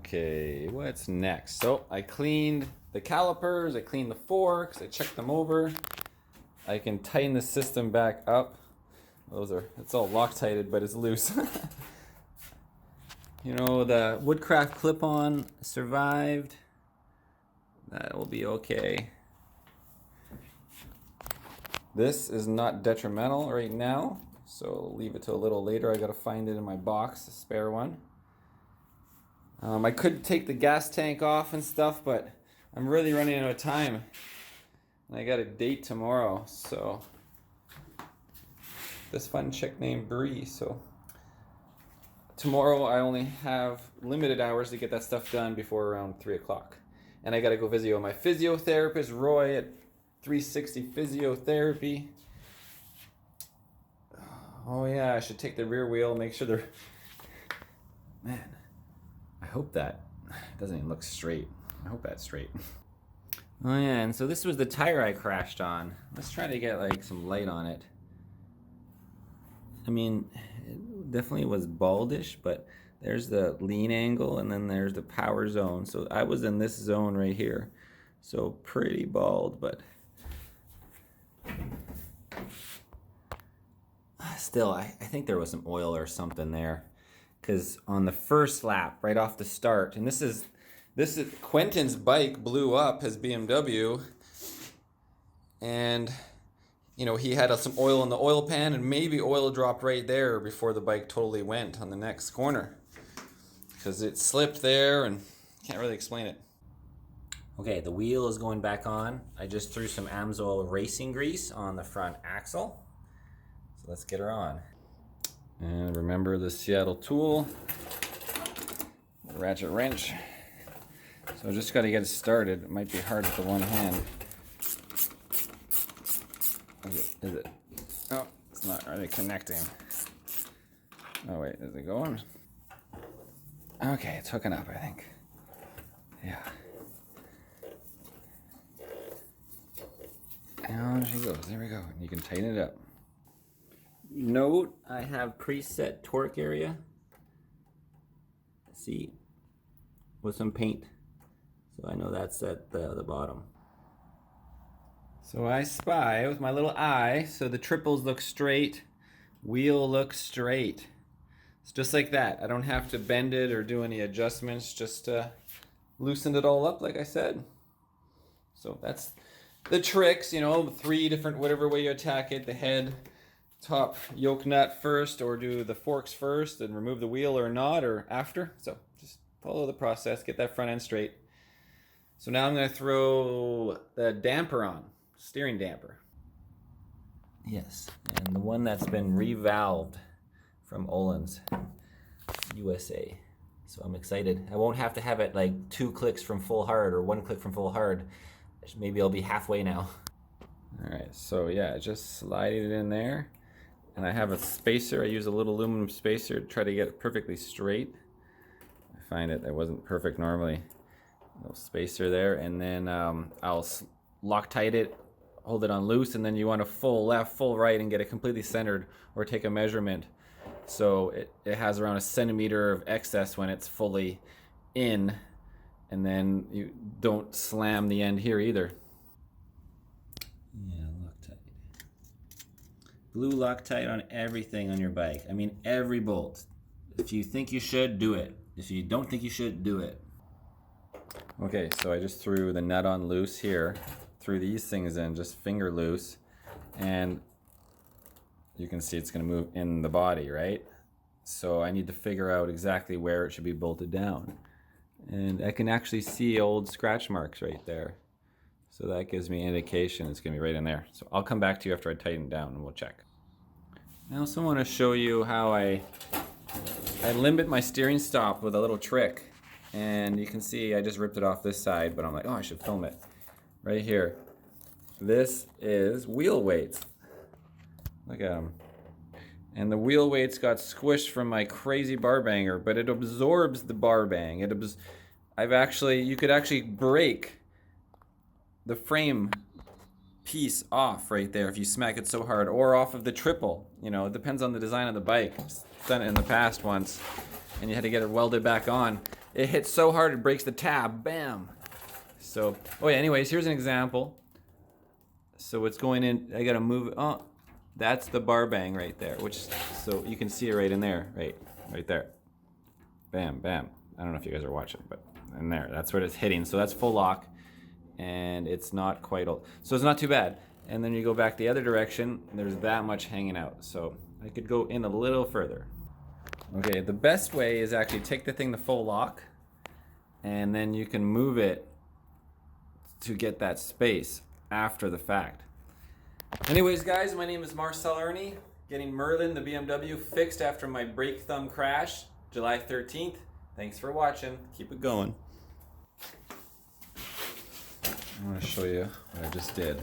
Okay, what's next? So I cleaned the calipers, I cleaned the forks, I checked them over. I can tighten the system back up. It's all Loctited, but it's loose. You know, the Woodcraft clip-on survived. That will be okay. This is not detrimental right now, so I'll leave it till a little later. I gotta find it in my box, a spare one. I could take the gas tank off and stuff, but I'm really running out of time. And I got a date tomorrow, so this fun chick named Bree, so tomorrow I only have limited hours to get that stuff done before around 3 o'clock. And I gotta go visit my physiotherapist, Roy, at 360 Physiotherapy. Oh yeah, I should take the rear wheel, make sure they're... Man, I hope that doesn't even look straight. I hope that's straight. Oh yeah, and so this was the tire I crashed on. Let's try to get like some light on it. I mean, it definitely was baldish, but there's the lean angle and then there's the power zone. So I was in this zone right here. So pretty bald, but still, I think there was some oil or something there. Because on the first lap, right off the start, and this is Quentin's bike blew up, his BMW, and you know, he had some oil in the oil pan, and maybe oil dropped right there before the bike totally went on the next corner, because it slipped there, and can't really explain it. Okay, the wheel is going back on. I just threw some Amsoil racing grease on the front axle, so let's get her on. And remember the Seattle tool, the ratchet wrench. So I just got to get it started. It might be hard with the one hand. Is it? Oh, it's not really connecting. Oh wait, is it going? Okay, it's hooking up, I think. Yeah. And she goes. There we go. You can tighten it up. Note, I have preset torque area. See, with some paint. So I know that's at the bottom. So I spy with my little eye, so the triples look straight, wheel looks straight. It's just like that. I don't have to bend it or do any adjustments, just loosen it all up like I said. So that's the tricks, you know, 3 different, whatever way you attack it, the head, top yoke nut first, or do the forks first and remove the wheel or not, or after. So just follow the process, get that front end straight. So now I'm going to throw the damper on, steering damper. Yes, and the one that's been revalved from Olin's USA. So I'm excited. I won't have to have it like 2 clicks from full hard or 1 click from full hard. Maybe I'll be halfway now. All right, so yeah, just sliding it in there. And I have a spacer. I use a little aluminum spacer to try to get it perfectly straight. I find it wasn't perfect normally. A little spacer there, and then I'll Loctite it, hold it on loose, and then you want to full left, full right, and get it completely centered, or take a measurement. So it has around 1 centimeter of excess when it's fully in, and then you don't slam the end here either. Yeah, Loctite. Blue Loctite on everything on your bike. I mean, every bolt. If you think you should, do it. If you don't think you should, do it. Okay, so I just threw the nut on loose here, threw these things in just finger loose, and you can see it's going to move in the body, right? So I need to figure out exactly where it should be bolted down. And I can actually see old scratch marks right there. So that gives me an indication it's going to be right in there. So I'll come back to you after I tighten it down and we'll check. I also want to show you how I limit my steering stop with a little trick. And you can see I just ripped it off this side, but I'm like, oh, I should film it. Right here. This is wheel weights. Look at them. And the wheel weights got squished from my crazy bar banger, but it absorbs the bar bang. You could actually break the frame piece off right there if you smack it so hard, or off of the triple. You know, it depends on the design of the bike. I've done it in the past once, and you had to get it welded back on. it hits so hard it breaks the tab. Bam. So, oh yeah, anyways, here's an example. So it's going in, I gotta move it. Oh, that's the bar bang right there, which, so you can see it right in there, right there. Bam, bam. I don't know if you guys are watching, but in there, that's what it's hitting. So that's full lock, and it's not quite old. So it's not too bad. And then you go back the other direction, there's that much hanging out. So I could go in a little further. Okay, the best way is actually take the thing to full lock, and then you can move it to get that space after the fact. Anyways, guys, my name is Marcel Irnie, getting Merlin, the BMW, fixed after my brake thumb crash, July 13th. Thanks for watching. Keep it going. I want to show you what I just did.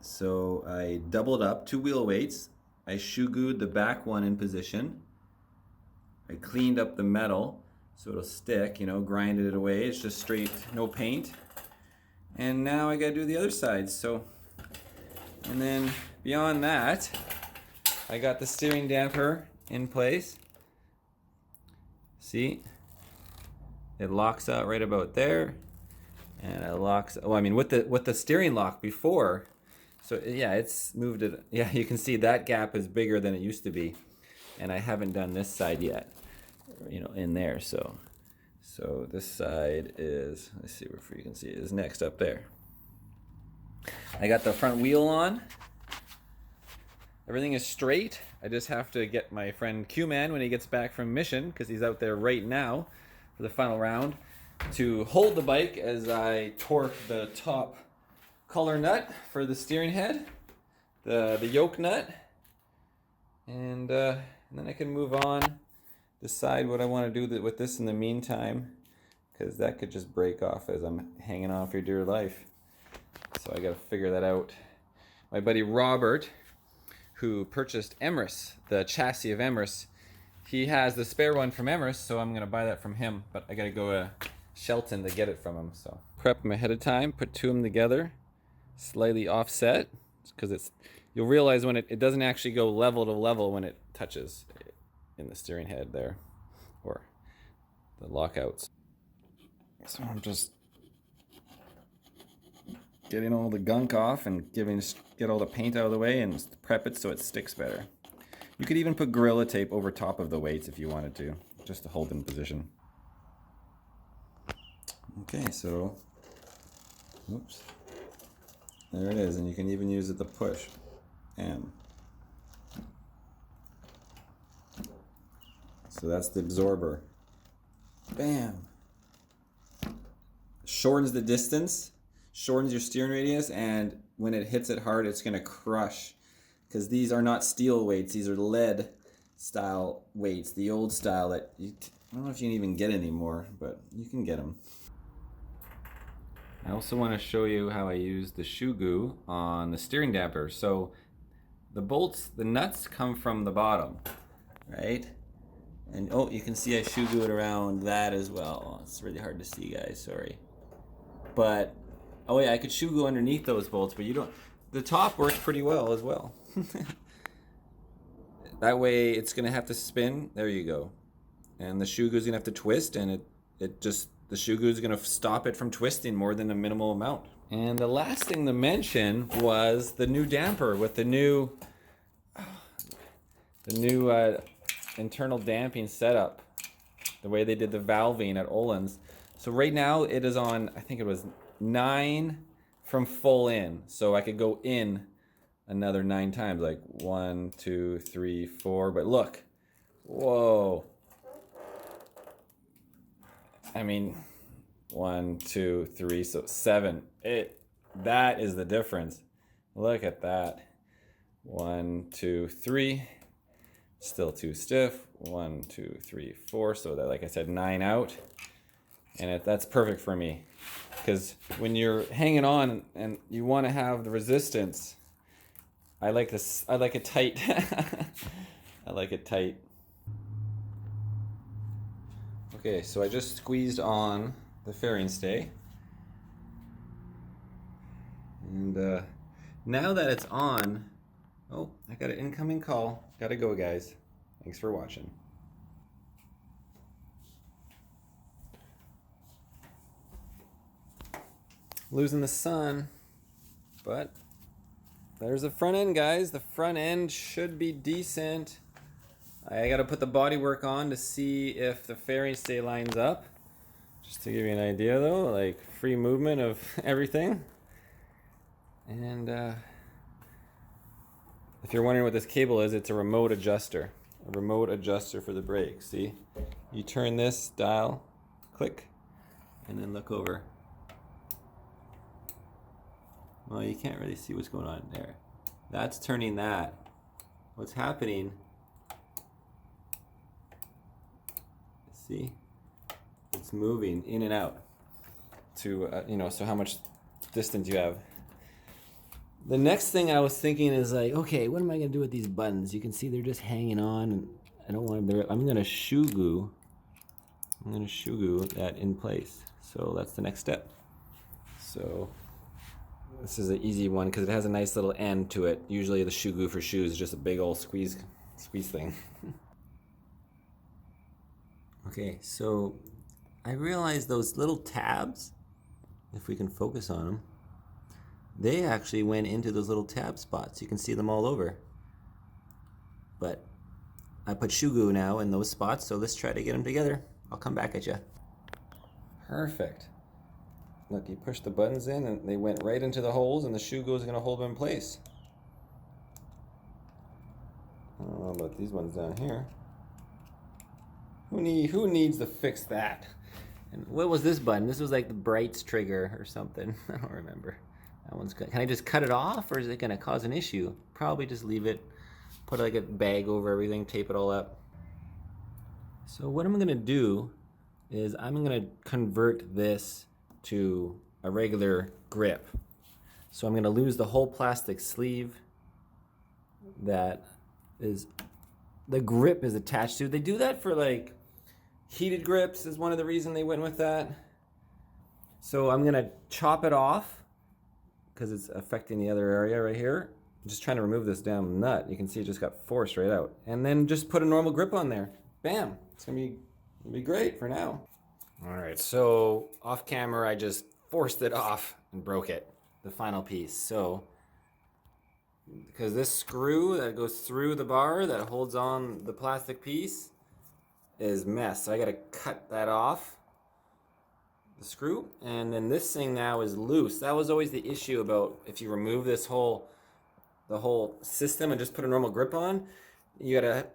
So I doubled up 2 wheel weights. I shoe glued the back one in position. I cleaned up the metal so it'll stick, you know, grinded it away. It's just straight, no paint. And now I gotta do the other side. So, and then beyond that, I got the steering damper in place. See? It locks out right about there. And it locks, well, I mean, with the steering lock before, so yeah, it's moved it. Yeah, you can see that gap is bigger than it used to be. And I haven't done this side yet, you know, in there. So this side is, let's see if you can see it, is next up there. I got the front wheel on. Everything is straight. I just have to get my friend Q-Man when he gets back from mission, because he's out there right now for the final round, to hold the bike as I torque the top collar nut for the steering head, the yoke nut, and then I can move on, decide what I want to do with this in the meantime, because that could just break off as I'm hanging on for dear life. So I got to figure that out. My buddy Robert, who purchased Emirates, the chassis of Emirates, he has the spare one from Emirates, so I'm going to buy that from him, but I got to go to Shelton to get it from him. So prep them ahead of time, put 2 of them together, slightly offset, because it's, you'll realize when it doesn't actually go level to level when it touches in the steering head there, or the lockouts. So I'm just getting all the gunk off and get all the paint out of the way and prep it so it sticks better. You could even put Gorilla Tape over top of the weights if you wanted to, just to hold in position. Okay, so, oops, there it is, and you can even use it to push. And so that's the absorber. Bam! Shortens the distance, shortens your steering radius, and when it hits it hard, it's gonna crush. Because these are not steel weights, these are lead style weights, the old style that I don't know if you can even get anymore, but you can get them. I also want to show you how I use the shoe goo on the steering damper. So the bolts, the nuts come from the bottom, right? And oh, you can see I shoe goo it around that as well. Oh, it's really hard to see, guys, sorry. But, oh yeah, I could shoe goo underneath those bolts, but you don't, the top works pretty well as well. That way it's gonna have to spin, there you go. And the shoe goo's gonna have to twist, and it just, the shoe glue is going to stop it from twisting more than a minimal amount. And the last thing to mention was the new damper with the new internal damping setup, the way they did the valving at Olin's. So right now it is on, I think it was 9 from full in. So I could go in another 9 times, like 1, 2, 3, 4. But look, whoa. I mean, 1, 2, 3, so 7. That is the difference. Look at that. 1, 2, 3. Still too stiff. 1, 2, 3, 4. So that, like I said, 9 out. And that's perfect for me. Because when you're hanging on and you want to have the resistance, I like this. I like it tight. I like it tight. Okay, so I just squeezed on the fairing stay. And now that it's on, oh, I got an incoming call. Gotta go, guys. Thanks for watching. losing the sun. But there's the front end, guys. The front end should be decent. I gotta put the bodywork on to see if the fairing stay lines up. Just to give you an idea though, like free movement of everything. And if you're wondering what this cable is, it's a remote adjuster. A remote adjuster for the brakes. See? You turn this dial, click, and then look over. Well, you can't really see what's going on there. That's turning that. What's happening, see? It's moving in and out to, so how much distance you have. The next thing I was thinking is like, okay, what am I gonna do with these buttons? You can see they're just hanging on, and I don't want them. I'm gonna shoe glue that in place. So that's the next step. So this is an easy one because it has a nice little end to it. Usually the shoe glue for shoes is just a big old squeeze thing. Okay, so I realized those little tabs, if we can focus on them, they actually went into those little tab spots. You can see them all over. But I put shoe glue now in those spots, so let's try to get them together. I'll come back at you. Perfect. Look, you push the buttons in and they went right into the holes, and the shoe glue is going to hold them in place. I don't know about these ones down here. Who needs to fix that? And what was this button? This was like the brights trigger or something. I don't remember. That one's good. Can I just cut it off, or is it going to cause an issue? Probably just leave it. Put like a bag over everything, tape it all up. So what I'm going to do is I'm going to convert this to a regular grip. So I'm going to lose the whole plastic sleeve that is the grip is attached to. They do that for like heated grips is one of the reasons they went with that. So I'm going to chop it off because it's affecting the other area right here. I'm just trying to remove this damn nut. You can see it just got forced right out. And then just put a normal grip on there. Bam. It's going to be great for now. All right, so off camera, I just forced it off and broke it, the final piece. So, because this screw that goes through the bar that holds on the plastic piece is messed. So I gotta cut that off, the screw, and then this thing now is loose. That was always the issue about if you remove the whole system and just put a normal grip on, you gotta,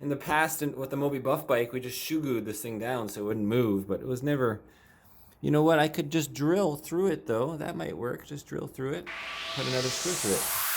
in the past with the Moby Buff bike, we just shoe glued this thing down so it wouldn't move, but it was never, you know what, I could just drill through it though. That might work, just drill through it, put another screw through it.